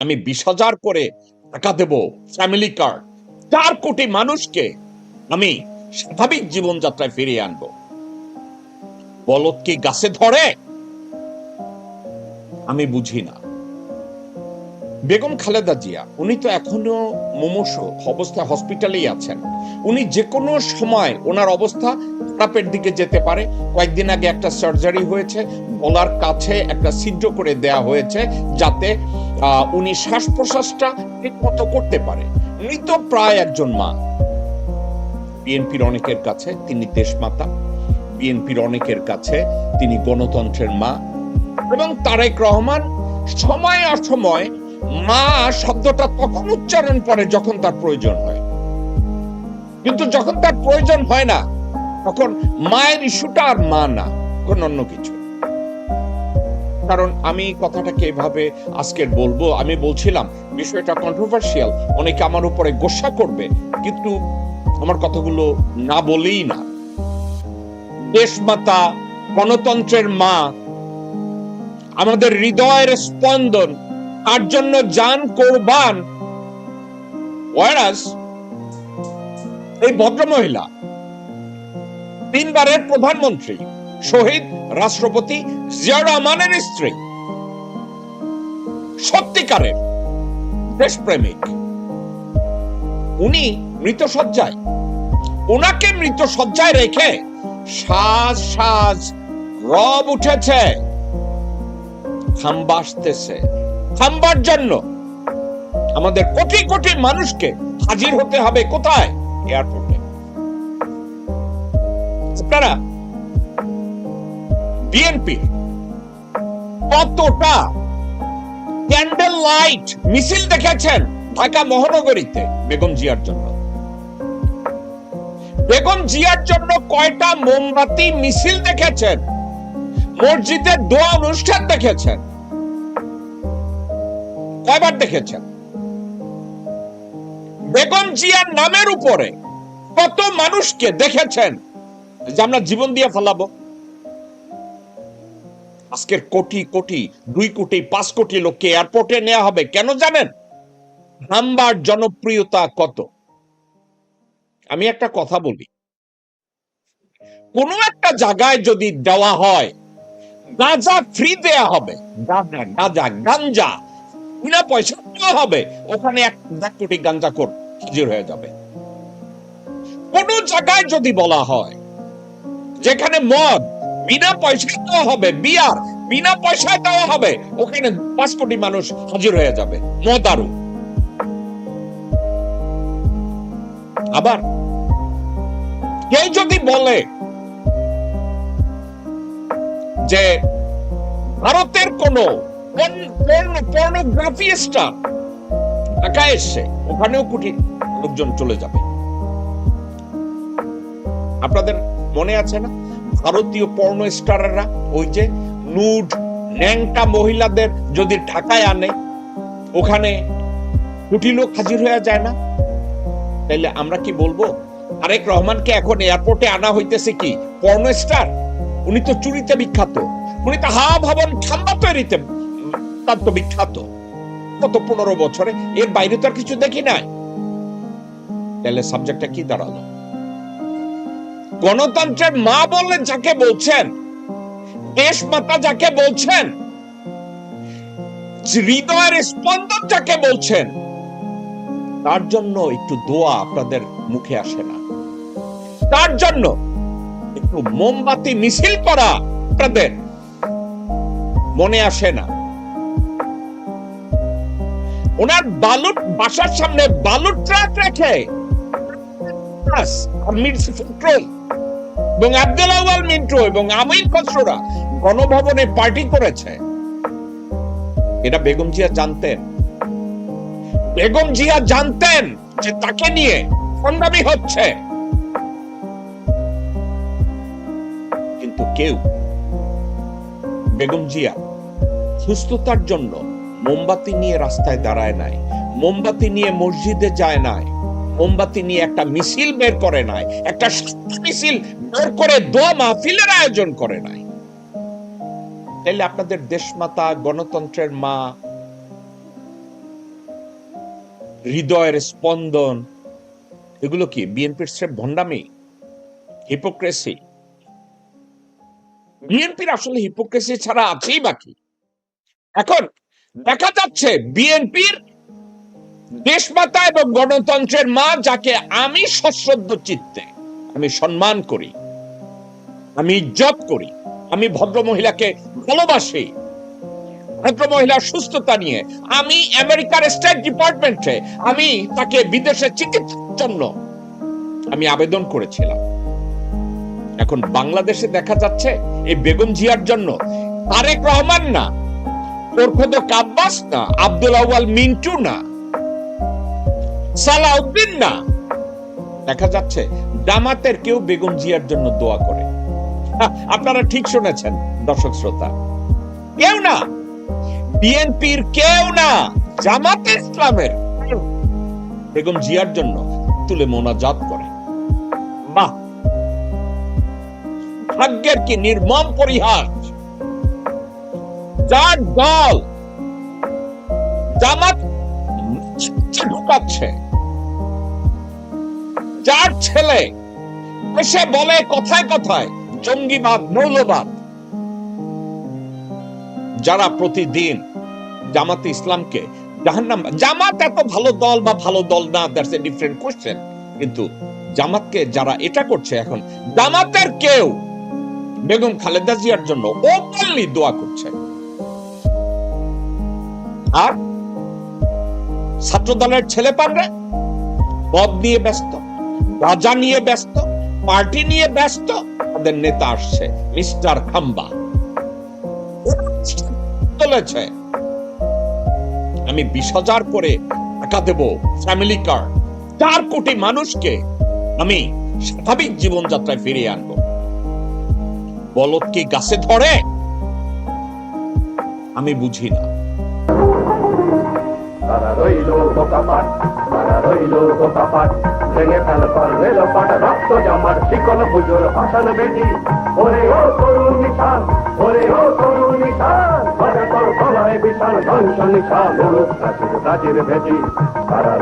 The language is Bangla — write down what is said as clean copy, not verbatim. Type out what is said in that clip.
আমি 20,000 করে টাকা দেব, ফ্যামিলি কার্ড, 4 কোটি মানুষকে আমি স্বাভাবিক জীবনযাত্রায় ফিরিয়ে আনবো। বলদ কি গাছে ধরে? আমি বুঝি না। বেগম খালেদা জিয়া উনি তো এখনো মুমূর্ষ অবস্থায় হসপিটালেই আছেন। উনি যে কোনো সময় ওনার অবস্থা খারাপের দিকে যেতে পারে। কয়েকদিন আগে একটা সার্জারি হয়েছে, গলার কাছে একটা ছিদ্র করে দেয়া হয়েছে যাতে উনি শ্বাস প্রশ্বাসটা ঠিক মতো করতে পারে। উনি তো প্রায় একজন মা। বিএনপির অনেকের কাছে তিনি দেশমাতা, বিএনপির অনেকের কাছে তিনি গণতন্ত্রের মা, এবং তারেক রহমান সময় অসময় মা শব্দটা তখন উচ্চারণ করে যখন তার প্রয়োজন হয়, কিন্তু যখন তার প্রয়োজন হয় না তখন মায়ের ইস্যুটা আর মা না, কোন অন্য কিছু। কারণ আমি কথাটাকে এভাবে আজকের বলবো, আমি বলছিলাম বিষয়টা কন্ট্রোভার্সিয়াল, অনেকে আমার উপরে গোসা করবে, কিন্তু আমার কথাগুলো না বলেই না। দেশমাতা, গণতন্ত্রের মা, আমাদের হৃদয়ের স্পন্দন, তার জন্য জান কোরবান। ওয়ারাস এই ভদ্রমহিলা 3 বারের প্রধানমন্ত্রী, শহীদ রাষ্ট্রপতি জিয়া রহমানের স্ত্রী, সত্যিকারের দেশপ্রেমিক। উনি মৃতশয্যায়, ওনাকে মৃতশয্যায় রেখে সাজ সাজ রব উঠেছে, খাম্বা আসতেছে। খাম্বার জন্য আমাদের কোটি কোটি মানুষকে হাজির হতে হবে কোথায়? এয়ারপোর্টে। আপনারা বিএনপি কতটা ক্যান্ডেল লাইট মিছিল দেখেছেন ঢাকা মহানগরীতে বেগম জিয়ার জন্য? বেগম জিয়ার জন্য কয়টা মোমবাতি মিছিল দেখেছেন? মসজিদে দোয়া অনুষ্ঠান দেখেছেন? কয়বার দেখেছেন? বেগম জিয়ার নামের উপরে কত মানুষকে দেখেছেন যে আমরা জীবন দিয়ে ফেলাবো? আজকের কোটি কোটি, 2 কোটি, 5 কোটি লোককে এয়ারপোর্টে নেওয়া হবে কেন জানেন? হামবার জনপ্রিয়তা কত। আমি একটা কথা বলি, কোন একটা জায়গায় যদি দেওয়া হয় গাঁজা ফ্রি দেয়া হবে, গাঞ্জা বিনা পয়সা দেওয়া হবে, ওখানে 1 কোটি গাঞ্জা খোর হাজির হয়ে যাবে। কোন জায়গায় যদি বলা হয় যেখানে মদ বিনা পয়সায় দেওয়া হবে, বিয়ার বিনা পয়সায় দেওয়া হবে, ওখানে 5 কোটি মানুষ হাজির হয়ে যাবে মদারু। আবার কেউ যদি বলে যে ভারতের কোন পর্নোগ্রাফি স্টার ঢাকায় এসছে, ওখানেও কোটি লোকজন চলে যাবে। আপনাদের মনে আছে না ভারতীয় পর্নো স্টাররা ওই যে নুড ন্যাংটা মহিলাদের যদি ঢাকায় আনে, ওখানে কোটি লোক হাজির হয়ে যায় না? তাইলে আমরা কি বলবো তারেক রহমানকে এখন এয়ারপোর্টে আনা হইতেছে কি পর্নো স্টার? উনি তো চুরিতে বিখ্যাত, উনি তো ভবন খাম্বা তৈরিতে তার তো বিখ্যাত গত 15 বছরে, এর বাইরে তো আর কিছু দেখি নাই। তাহলে সাবজেক্টটা কি দাঁড়ালো? গণতন্ত্রের মা বললেন যাকে বলছেন, দেশমাতা যাকে বলছেন, হৃদয়ের স্পন্দন যাকে বলছেন, তার জন্য একটু দোয়া আপনাদের মুখে আসে না? তার জন্য একটু মোমবাতি মিছিল করা আপনাদের মনে আসে না? ওনার বাসার সামনে বালুর ট্রাক রেখে এবং আব্দুল আউয়াল মিন্টু এবং আমির খসরুরা গণভবনে পার্টি করেছে। এটা বেগম জিয়া জানতেন? বেগম জিয়া জানতেন যে তাকে নিয়ে সংগ্রামী হচ্ছে, কিন্তু কেউ বেগম জিয়া সুস্থতার জন্য মোমবাতি নিয়ে রাস্তায় দাঁড়ায় নাই, মোমবাতি নিয়ে মসজিদে যায় নাই, মোমবাতি নিয়ে একটা মিছিল বের করে নাই, একটা মিছিল বের করে দোয়া মাহফিলের আয়োজন করে নাই। তাহলে আপনাদের দেশমাতা, গণতন্ত্রের মা হৃদয়ের স্পন্দন, এগুলো কি বিএনপির স্রেফ ভণ্ডামি, হিপোক্রেসি? বিএনপির আসলে হিপোক্রেসি ছাড়া আছেই বাকি। এখন দেখা যাচ্ছে বিএনপির দেশমাতা এবং গণতন্ত্রের মা, যাকে আমি সশ্রদ্ধ চিত্তে আমি সম্মান করি, আমি ইজ্জত করি, আমি ভদ্র মহিলাকে ভালোবাসি, ভদ্র মহিলার সুস্থতা নিয়ে আমি আমেরিকার স্টেট ডিপার্টমেন্টে আমি তাকে বিদেশে চিকিৎসার জন্য আমি আবেদন করেছিলাম। এখন বাংলাদেশে দেখা যাচ্ছে এই বেগম জিয়ার জন্য তারেক রহমান না, ওরফেদ আব্বাস না, আব্দুল আউয়াল মিন্টু না, সালাউদ্দিন না, দেখা যাচ্ছে জামাতের কেউ বেগম জিয়ার জন্য দোয়া করে। আপনারা ঠিক শুনেছেন দর্শক শ্রোতা, কেউ না, বিএনপির কেউ না, জামাতে ইসলামের বেগম জিয়ার জন্য তুলে মোনাজাত করে। বাহ, ভাগ্যের কি নির্মম পরিহাস! যার দল জামাত ঢুকাচ্ছে, যার ছেলে এসে বলে কথায় কথায় জঙ্গিবাদ, মৌলবাদ, যারা প্রতিদিন জামাতে ইসলামকে জাহান্নাম, জামাত এত ভালো দল বা ভালো দল না, দ্যাটস এ ডিফারেন্ট কোশ্চেন, কিন্তু জামাতকে যারা এটা করছে, এখন জামাতের কেউ বেগম খালেদা জিয়ার জন্য ওপেনলি দোয়া করছে। আর ছাত্র দলের ছেলে পানরা পদ নিয়ে ব্যস্ত, রাজা নিয়ে ব্যস্ত, পার্টি নিয়ে ব্যস্ত, তাদের নেতা আসছে মিস্টার খাম্বা চলেছে, আমি 20,000 করে টাকা দেব, ফ্যামিলি কার্ড, 4 কোটি মানুষকে আমি স্বাভাবিক জীবনযাত্রায় ফিরিয়ে আনবো। বলদ কি গাছে ধরে? আমি বুঝি না। তারা রইল বোকাপাট, তারা রইল বোকাপাট, ভেঙে ফেল রেল পাট, রক্ত জমাট শিকল পুজোর ভাষণ বেটি, ওরে ও তরুণ নিশান, ওরে ও তরুণ নিশান, তোর গলায় বিশাল ধ্বংস নিশান, প্রাচীর প্রাচীর ভেটি, তারা